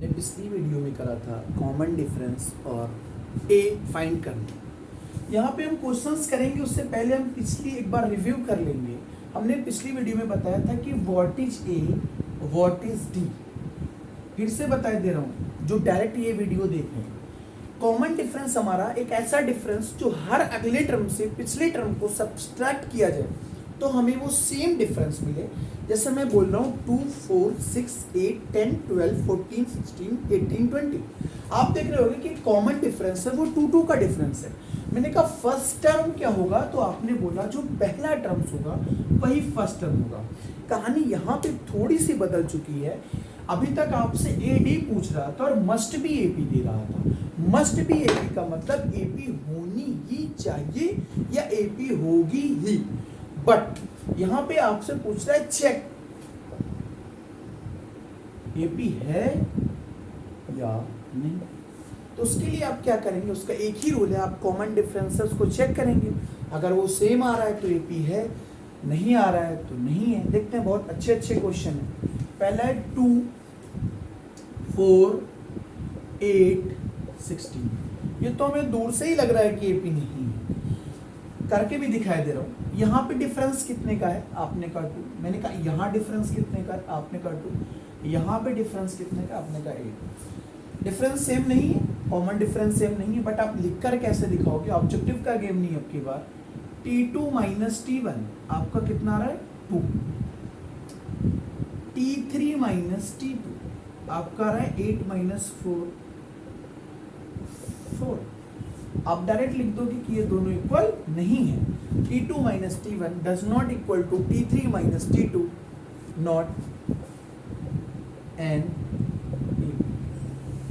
पिछली वीडियो में करा था कॉमन डिफरेंस और ए फाइंड करना। यहाँ पे हम क्वेश्चंस करेंगे, उससे पहले हम पिछली एक बार रिव्यू कर लेंगे। हमने पिछली वीडियो में बताया था कि what is a, what is D. फिर से बता दे रहा हूँ जो डायरेक्ट ये वीडियो देखें। कॉमन डिफरेंस हमारा एक ऐसा डिफरेंस जो हर अगले टर्म से पिछले टर्म को सब्सट्रैक्ट किया जाए तो हमें वो सेम डिफरेंस मिले। जैसे मैं बोल रहा हूँ 2, 4, 6, 8, 10, 12, 14, 16, 18, 20। आप देख रहे होंगे कि कॉमन डिफरेंस है वो 2, 2 का डिफरेंस है। मैंने कहा फर्स्ट टर्म क्या होगा, तो आपने बोला जो पहला टर्म होगा वही फर्स्ट टर्म होगा। कहानी यहाँ पे थोड़ी सी बदल चुकी है। अभी तक आपसे ए डी पूछ रहा था और मस्ट बी एपी दे रहा था। मस्ट बी एपी का मतलब एपी होनी ही चाहिए या एपी होगी ही। बट यहां पे आपसे पूछ रहा है चेक एपी है या नहीं। तो उसके लिए आप क्या करेंगे, उसका एक ही रूल है, आप कॉमन डिफरेंसेस को चेक करेंगे। अगर वो सेम आ रहा है तो एपी है, नहीं आ रहा है तो नहीं है। देखते हैं, बहुत अच्छे अच्छे क्वेश्चन है। पहला है 2, 4, 8, 16। ये तो हमें दूर से ही लग रहा है कि एपी नहीं है, करके भी दिखाई दे रहा हूँ। यहाँ पे डिफरेंस कितने का है, आपने कहा 2। मैंने कहा यहाँ डिफरेंस कितने का है, आपने कहा 2। यहाँ पे डिफरेंस कितने का, आपने कहा 8। डिफरेंस सेम नहीं है, कॉमन डिफरेंस सेम नहीं है, बट आप लिखकर कैसे दिखाओगे। ऑब्जेक्टिव का गेम नहीं अब की बार। T2 माइनस T1 आपका कितना आ रहा है 2। T3 माइनस T2 आपका आ रहा है 8 माइनस 4, 4। आप डायरेक्ट लिख दोगे कि ये दोनों इक्वल नहीं है। T2 minus T1 does not equal to T3 minus T2 not an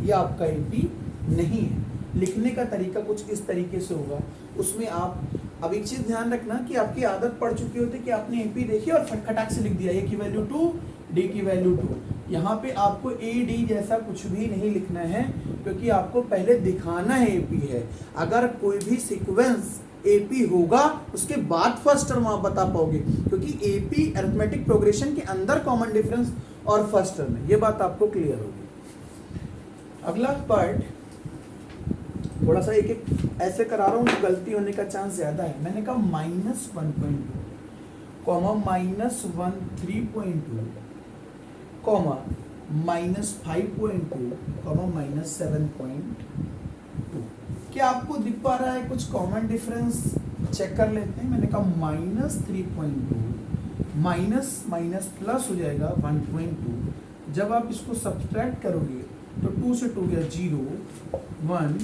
ये आपका एपी नहीं है। लिखने का तरीका कुछ इस तरीके से होगा। उसमें आप अब एक चीज ध्यान रखना कि आपकी आदत पड़ चुकी होती है कि आपने एपी देखी और फटखटाक से लिख दिया ए की वैल्यू 2, डी की वैल्यू 2। यहाँ पे आपको ए डी जैसा कुछ भी नहीं लिखना है, क्योंकि आपको पहले दिखाना है एपी है। अगर कोई भी सीक्वेंस एपी होगा उसके बाद फर्स्ट टर्म आप बता पाओगे, क्योंकि एपी अरिथमेटिक प्रोग्रेशन के अंदर कॉमन डिफरेंस और फर्स्ट टर्म है। ये बात आपको क्लियर होगी। अगला पार्ट थोड़ा सा एक एक ऐसे करा रहा हूँ, गलती होने का चांस ज्यादा है। मैंने कहा -1.2 कॉमा -13.2 कॉमा -5.2 कॉमा -7.2। क्या आपको दिख पा रहा है कुछ कॉमन डिफरेंस? चेक कर लेते हैं। मैंने कहा -3.2 माइनस माइनस प्लस हो जाएगा 1.2। जब आप इसको सब्सट्रैक्ट करोगे तो 2 से 2 गया 0, 1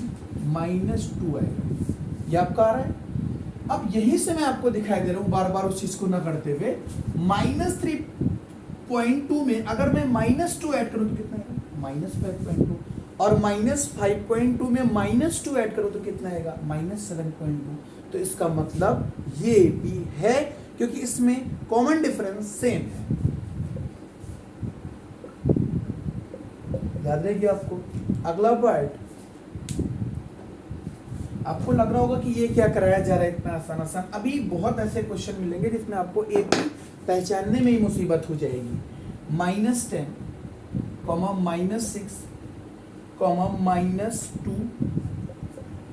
-2 आएगा। ये आपका आ रहा है। अब यहीं से मैं आपको दिखाई दे रहा हूँ बार बार उस चीज को ना करते हुए। -3.2 में अगर मैं -2 ऐड करूँ तो कितना आएगा, -5.2। और -5.2 में -2 ऐड करूँ तो कितना आएगा, -7.2। तो इसका मतलब ये भी है, क्योंकि इसमें कॉमन डिफरेंस सेम है। याद रहेगी आपको। अगला पार्ट आपको लग रहा होगा कि ये क्या कराया जा रहा है इतना आसान आसान। अभी बहुत ऐसे क्वेश्चन मिलेंगे जिसमें आपको एपी पहचानने में ही मुसीबत हो जाएगी। -10 comma -6 comma -2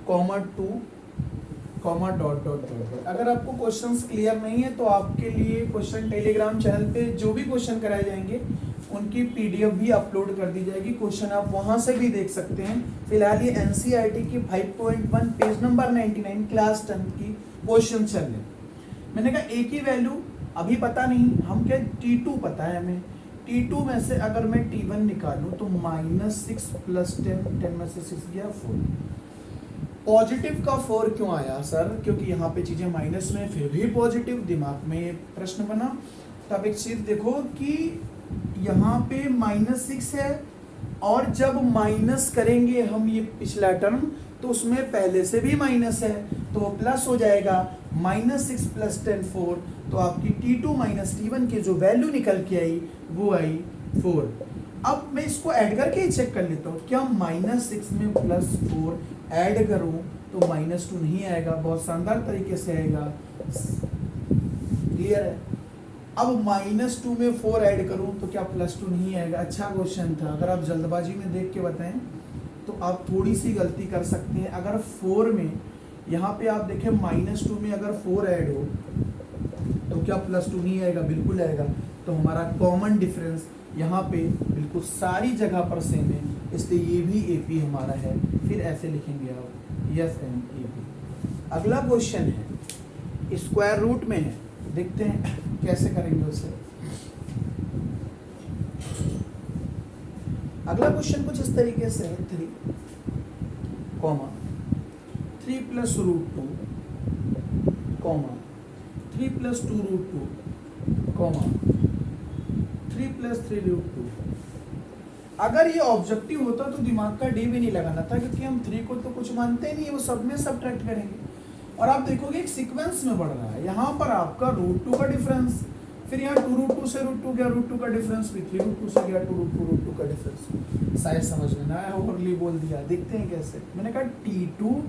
comma 2 comma dot dot dot. अगर आपको क्वेश्चंस क्लियर नहीं है तो आपके लिए क्वेश्चन टेलीग्राम चैनल पे जो भी क्वेश्चन कराए जाएंगे उनकी पीडीएफ भी अपलोड कर दी जाएगी। क्वेश्चन आप वहां से भी देख सकते हैं। फिलहाल ये एनसीईआरटी की 5.1 पेज नंबर 99 क्लास 10 की क्वेश्चन चल रहे। मैंने कहा ए की वैल्यू अभी पता नहीं, हम क्या T2 पता है हमें। T2 में से अगर मैं T1 निकालूं तो -6 + 10, 10 में से 6 गया 4। पॉजिटिव का 4 क्यों आया सर? क्योंकि यहाँ पे चीजें माइनस में फिर भी पॉजिटिव। दिमाग में ये प्रश्न बना। तब एक चीज देखो कि यहाँ पे -6 है और जब माइनस करेंगे हम ये पिछला टर्म तो उसमें पहले से भी माइनस है तो वो प्लस हो जाएगा। -6 + 10 4। तो आपकी T2 माइनस T1 की जो वैल्यू निकल के आई वो आई 4। अब मैं इसको ऐड करके ही चेक कर लेता हूँ। क्या -6 में +4 ऐड करूँ तो -2 नहीं आएगा। बहुत शानदार तरीके से आएगा। क्लियर है। अब -2 में 4 ऐड करूं तो क्या +2 नहीं आएगा? अच्छा क्वेश्चन था। अगर आप जल्दबाजी में देख के बताएं तो आप थोड़ी सी गलती कर सकते हैं। अगर 4 में यहाँ पे आप देखें -2 में अगर 4 ऐड हो तो क्या +2 नहीं आएगा? बिल्कुल आएगा। तो हमारा कॉमन डिफरेंस यहाँ पे बिल्कुल सारी जगह पर सेम है, इसलिए ये भी AP हमारा है। फिर ऐसे लिखेंगे आप FNAP। अगला क्वेश्चन है स्क्वायर रूट में है, देखते हैं कैसे करेंगे उसे। अगला क्वेश्चन कुछ इस तरीके से है 3, 3 + √2, 3 + 2 √2, 3 + 3 √2। अगर ये ऑब्जेक्टिव होता तो दिमाग का डी भी नहीं लगाना था, क्योंकि हम 3 को तो कुछ मानते नहीं है, वो सब में सब्ट्रैक्ट करेंगे। और आप देखोगे एक सीक्वेंस में बढ़ रहा है। यहाँ पर आपका √2 का डिफरेंस, फिर यहाँ 2 √2 से √2 गया, √2 का डिफरेंस, फिर 3 √2 से गया 2 √2 का डिफरेंस। शायद समझ में ना आया, ओवरली बोल दिया। देखते हैं कैसे। मैंने कहा T2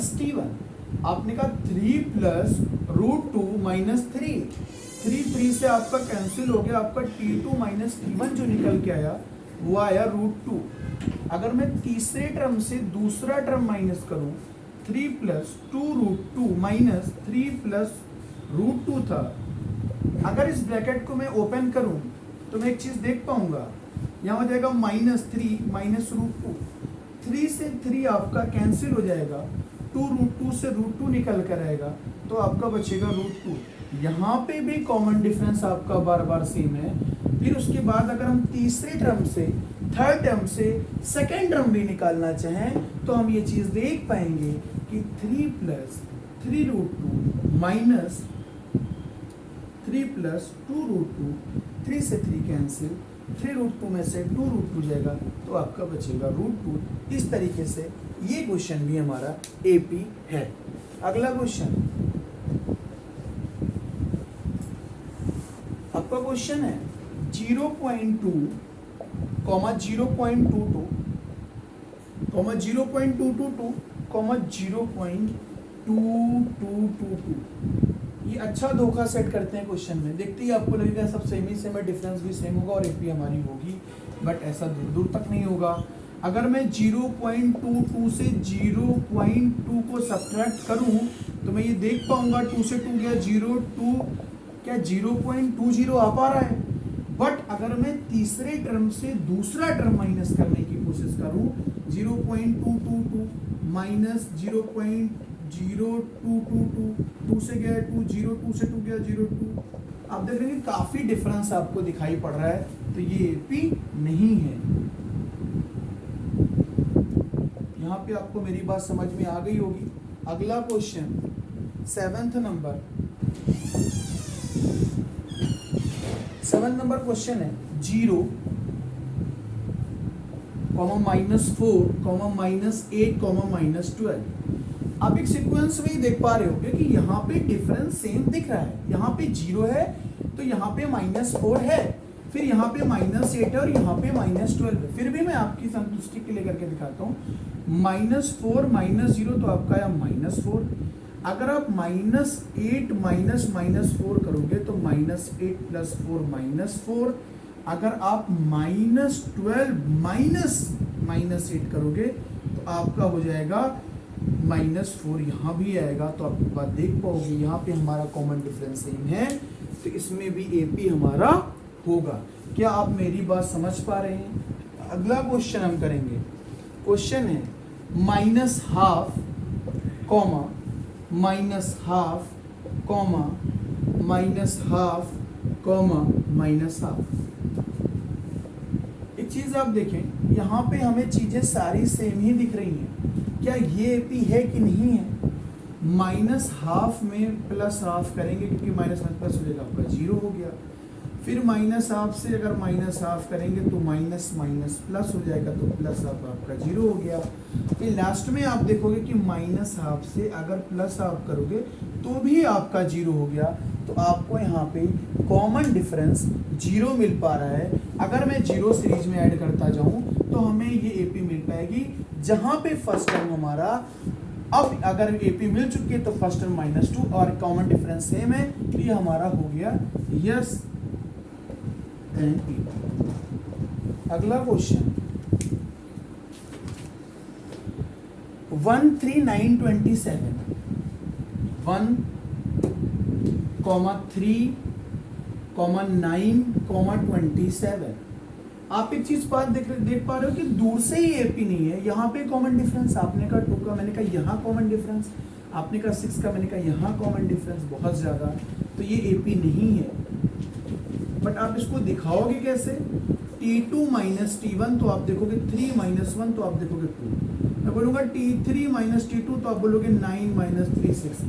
- T1, आपने कहा 3 + √2 - 3 से आपका कैंसिल हो गया। आपका T2 - T1 जो निकल के आया वो आया √2। अगर मैं तीसरे टर्म से दूसरा टर्म माइनस करूं, 3 + 2 √2 - 3 + √2 था। अगर इस ब्रैकेट को मैं ओपन करूं तो मैं एक चीज देख पाऊंगा, यहाँ हो जाएगा -3 - √2। 3 से 3 आपका कैंसिल हो जाएगा, 2 √2 से √2 निकल कर आएगा, तो आपका बचेगा √2। यहाँ पे भी कॉमन डिफरेंस आपका बार बार सेम है। फिर उसके बाद अगर हम तीसरे टर्म से, थर्ड टर्म से सेकेंड टर्म भी निकालना चाहें तो हम ये चीज़ देख पाएंगे कि 3 + 3 √2 - 3 + 2 √2, 3 से 3 कैंसिल, 3 √2 में से 2 √2 जाएगा, तो आपका बचेगा √2। इस तरीके से ये क्वेश्चन भी हमारा AP है। अगला क्वेश्चन, आपका क्वेश्चन है 0.2, 0.22, 0.222, 0.2222। ये अच्छा धोखा सेट करते हैं क्वेश्चन में। देखते ही आपको लगेगा सब सेम ही सेम है, डिफरेंस भी सेम होगा और AP हमारी होगी, बट ऐसा दूर दूर तक नहीं होगा। अगर मैं 0.22 से 0.2 को सब्ट्रैक्ट करूं तो मैं ये देख पाऊंगा 2 से 2 गया 0.2, क्या 0.20 आ पा रहा है। बट अगर मैं तीसरे टर्म से दूसरा टर्म माइनस करने की कोशिश करूं, 0.222 - 0.0222, 2 से गया 2, 0.2 से 2 गया 0.2। आप देख रहे हैं काफी डिफरेंस आपको दिखाई पड़ रहा है, तो ये AP नहीं है। यहाँ पे आपको मेरी बात समझ में आ गई होगी। अगला question 7th number, 7 number question है 0, -4, -8, -12। आप एक सीक्वेंस में ही देख पा रहे होगे कि यहाँ पे डिफरेंस सेम दिख रहा है। यहाँ पे 0 है तो यहाँ पे -4 है, फिर यहाँ पे -8 है और यहाँ पे -12 है। फिर भी मैं आपकी संतुष्टि के लिए करके दिखाता हूँ। -4 - 0 तो आपका आया -4। अगर आप -8 - -4 करोगे तो -8 + 4 -4। अगर आप -12 -8 करोगे तो आपका हो जाएगा -4, यहाँ भी आएगा। तो आप बात देख पाओगे यहाँ पे हमारा कॉमन डिफरेंस सेम है, तो इसमें भी AP हमारा होगा। क्या आप मेरी बात समझ पा रहे हैं? अगला क्वेश्चन हम करेंगे। क्वेश्चन है -12, -12, -12, -12। एक चीज आप देखें, यहाँ पे हमें चीजें सारी सेम ही दिख रही हैं। क्या ये AP है कि नहीं है? -12 में +12 करेंगे क्योंकि माइनस प्लस हो जाएगा, आपका 0 हो गया। फिर -12 से अगर -12 करेंगे तो माइनस प्लस हो जाएगा, तो +12 आपका 0 हो गया। फिर लास्ट में आप देखोगे कि -12 से अगर +12 करोगे तो भी आपका 0 हो गया। तो आपको यहाँ पे कॉमन डिफरेंस 0 मिल पा रहा है। अगर मैं 0 सीरीज में ऐड करता जाऊँ तो हमें ये AP मिल पाएगी, जहाँ पे फर्स्ट टर्म हमारा, अब अगर AP मिल चुकी है तो फर्स्ट टर्म -2 और कॉमन डिफरेंस सेम है, तो ये हमारा हो गया यस एंड पी। अगला क्वेश्चन 13927 1,3,9,27। आप एक चीज बात देख पा रहे हो कि दूर से ही एपी नहीं है, यहाँ पे कॉमन डिफरेंस, आपने कहा 2 का, मैंने कहा यहाँ कॉमन डिफरेंस, आपने कहा 6 का, मैंने कहा यहाँ कॉमन डिफरेंस बहुत ज्यादा, तो ये एपी नहीं है। बट आप इसको दिखाओगे कैसे? T2 माइनस T1 तो आप देखोगे 3 माइनस 1 तो आप देखोगे 2। मैं बोलूंगा T3 माइनस T2 तो आप बोलोगे 9 माइनस 3 6।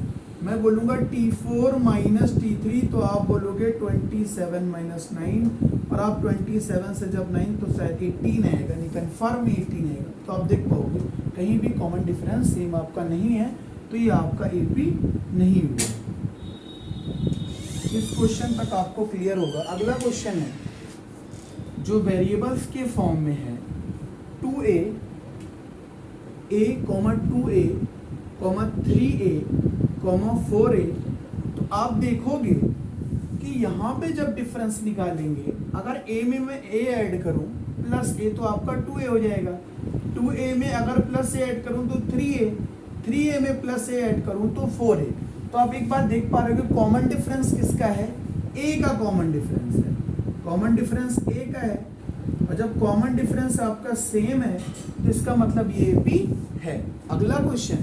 मैं बोलूंगा T4 माइनस T3 तो आप बोलोगे 27 माइनस 9, और आप 27 से जब 9 तो शायद 18 आएगा, नहीं कन्फर्म 18 आएगा। तो आप देख पाओगे कहीं भी कॉमन डिफरेंस सेम आपका नहीं है, तो ये आपका एपी नहीं हुआ। इस क्वेश्चन तक आपको क्लियर होगा। अगला क्वेश्चन है जो वेरिएबल्स के फॉर्म में है 2a, a, 2a, 3a, 4a। तो आप देखोगे कि यहाँ पे जब डिफरेंस निकालेंगे, अगर a में मैं a ऐड करूँ प्लस a तो आपका 2a हो जाएगा, 2a में अगर प्लस a ऐड करूँ तो 3a, 3a में प्लस a ऐड करूँ तो 4a। तो आप एक बात देख पा रहे हो कि कॉमन डिफरेंस किसका है? a का कॉमन डिफरेंस है, कॉमन डिफरेंस a का है। और जब कॉमन डिफरेंस आपका सेम है तो इसका मतलब ये भी है। अगला क्वेश्चन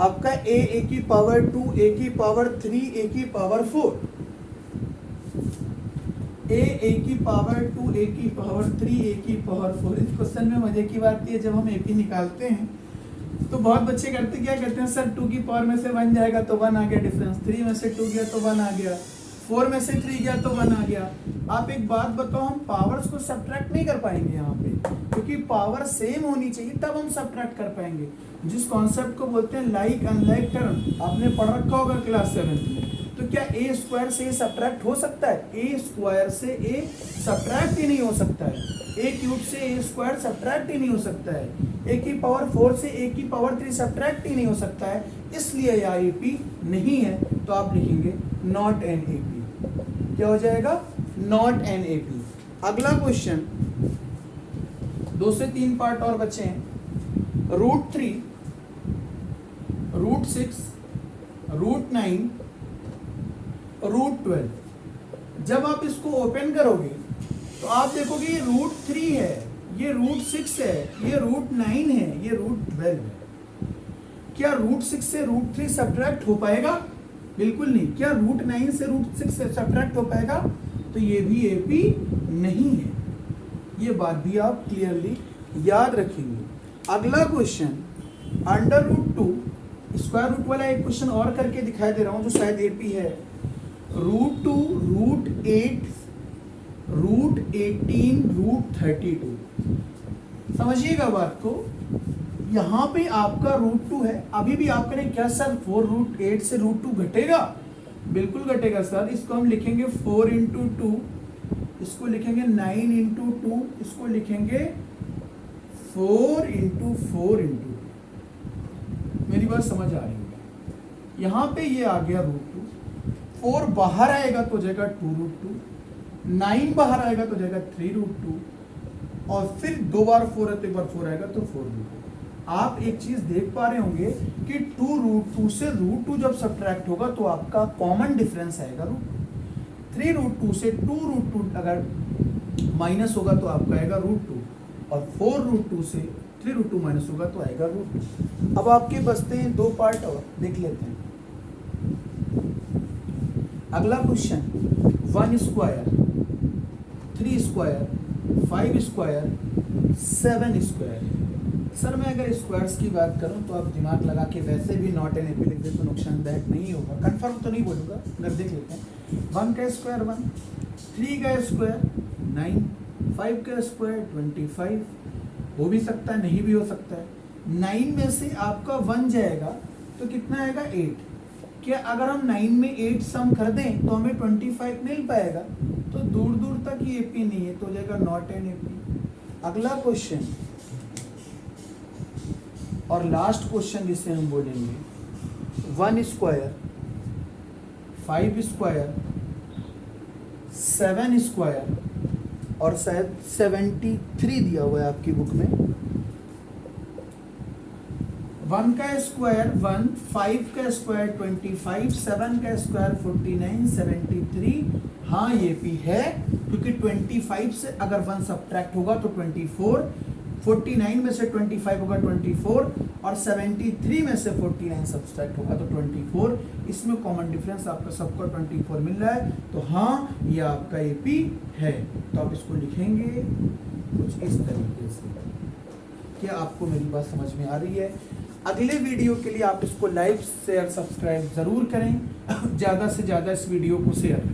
आपका a की पावर 2, a की पावर 3, a की पावर 4, a की पावर 2, a की पावर 3, a की पावर 4। इस क्वेश्चन में मजे की बात ये, जब हम AP निकालते हैं तो बहुत बच्चे क्या करते हैं, सर 2 की पावर में से 1 जाएगा तो 1 आ गया डिफरेंस, 3 में से 2 गया तो 1 आ गया, 4 में से 3 गया तो 1 आ गया। आप एक बात बताओ, हम पावर्स को सब्ट्रैक्ट नहीं कर पाएंगे यहाँ पे, क्योंकि पावर सेम होनी चाहिए तब हम सब्ट्रैक्ट कर पाएंगे। जिस कॉन्सेप्ट को बोलते हैं लाइक अनलाइक टर्म, आपने पढ़ रखा होगा क्लास 7 में। तो क्या a स्क्वायर से a सब्ट्रैक्ट हो सकता है? a स्क्वायर से a सब्ट्रैक्ट ही नहीं हो सकता है, a क्यूब से a स्क्वायर सब्ट्रैक्ट ही नहीं हो सकता है, a की पावर 4 से a की पावर 3 सब्ट्रैक्ट ही नहीं हो सकता है, इसलिए यह AP नहीं है। तो आप लिखेंगे नॉट एन AP। क्या हो जाएगा? Not an AP। अगला क्वेश्चन 2 से 3 पार्ट और बचे हैं। √3, √6, √9, √12। जब आप इसको ओपन करोगे तो आप देखोगे ये √3 है, ये √6 है, ये √9 है, ये √12 है। क्या √6 से √3 सब्ट्रैक्ट हो पाएगा? बिल्कुल नहीं। क्या √9 से √6 सब्ट्रैक्ट हो पाएगा? तो ये भी AP नहीं है। ये बात भी आप क्लियरली याद रखेंगे। अगला क्वेश्चन √2, स्क्वायर रूट वाला एक क्वेश्चन और करके दिखाई दे रहा हूं जो शायद AP है। √2, √8, √18, √32। समझिएगा बात को, यहाँ पे आपका √2 है। अभी भी आप करें क्या सर 4√8 से √2 घटेगा? बिल्कुल घटेगा सर। इसको हम लिखेंगे 4 × 2, इसको लिखेंगे 9 × 2, इसको लिखेंगे 4 × 4 × 2। मेरी बात समझ आ रही है? यहाँ पे ये आ गया √2, 4 बाहर आएगा तो जाएगा 2√2, 9 बाहर आएगा तो जाएगा 3√2, और फिर 2 बार 4 है तो एक बार 4 आएगा तो 4√2। आप एक चीज देख पा रहे होंगे कि 2√2 से √2 जब सब्ट्रैक्ट होगा तो आपका कॉमन डिफरेंस आएगा √2। 3√2 से 2√2 अगर माइनस होगा तो आपका आएगा √2, और 4√2 से 3√2 माइनस होगा तो आएगा √2। अब आपके बचते हैं 2 पार्ट और देख लेते हैं। अगला question 1 square, 3 square, 5 square, 7 square. Sir मैं अगर स्क्वायर्स की बात करूं तो आप दिमाग लगा के वैसे भी नॉट एन AP लिख दे तो नुकसानदायक नहीं होगा। कंफर्म तो नहीं बोलूँगा, अगर देख लेते हैं। 1 का स्क्वायर 1, 3 का स्क्वायर 9, 5 का स्क्वायर 25। हो भी सकता है, नहीं भी हो सकता है। 9 में से आपका 1 जाएगा तो कितना आएगा? 8। क्या अगर हम 9 में 8 सम कर दें तो हमें 25 मिल पाएगा? तो दूर दूर तक ये AP नहीं है, तो हो जाएगा नॉट एन AP। अगला क्वेश्चन और लास्ट क्वेश्चन जिसे हम बोलेंगे 1 स्क्वायर, 5 स्क्वायर, 7 स्क्वायर और शायद 73 दिया हुआ है आपकी बुक में। 1 का स्क्वायर 1, 5 का स्क्वायर 25, 7 का स्क्वायर 49, 73। हाँ ये भी है, क्योंकि 25 से अगर 1 सब्ट्रैक्ट होगा तो 24, 49 में से 25 होगा 24, और 73 में से 49 सब्ट्रैक्ट होगा तो 24। इसमें कॉमन डिफरेंस आपका सबको 24 मिल रहा है, तो हाँ ये आपका एपी है। तो आप इसको लिखेंगे कुछ इस तरीके से। क्या आपको मेरी बात समझ में आ रही है? अगले वीडियो के लिए आप इसको लाइक शेयर सब्सक्राइब जरूर करें, ज़्यादा से ज़्यादा इस वीडियो को शेयर करें।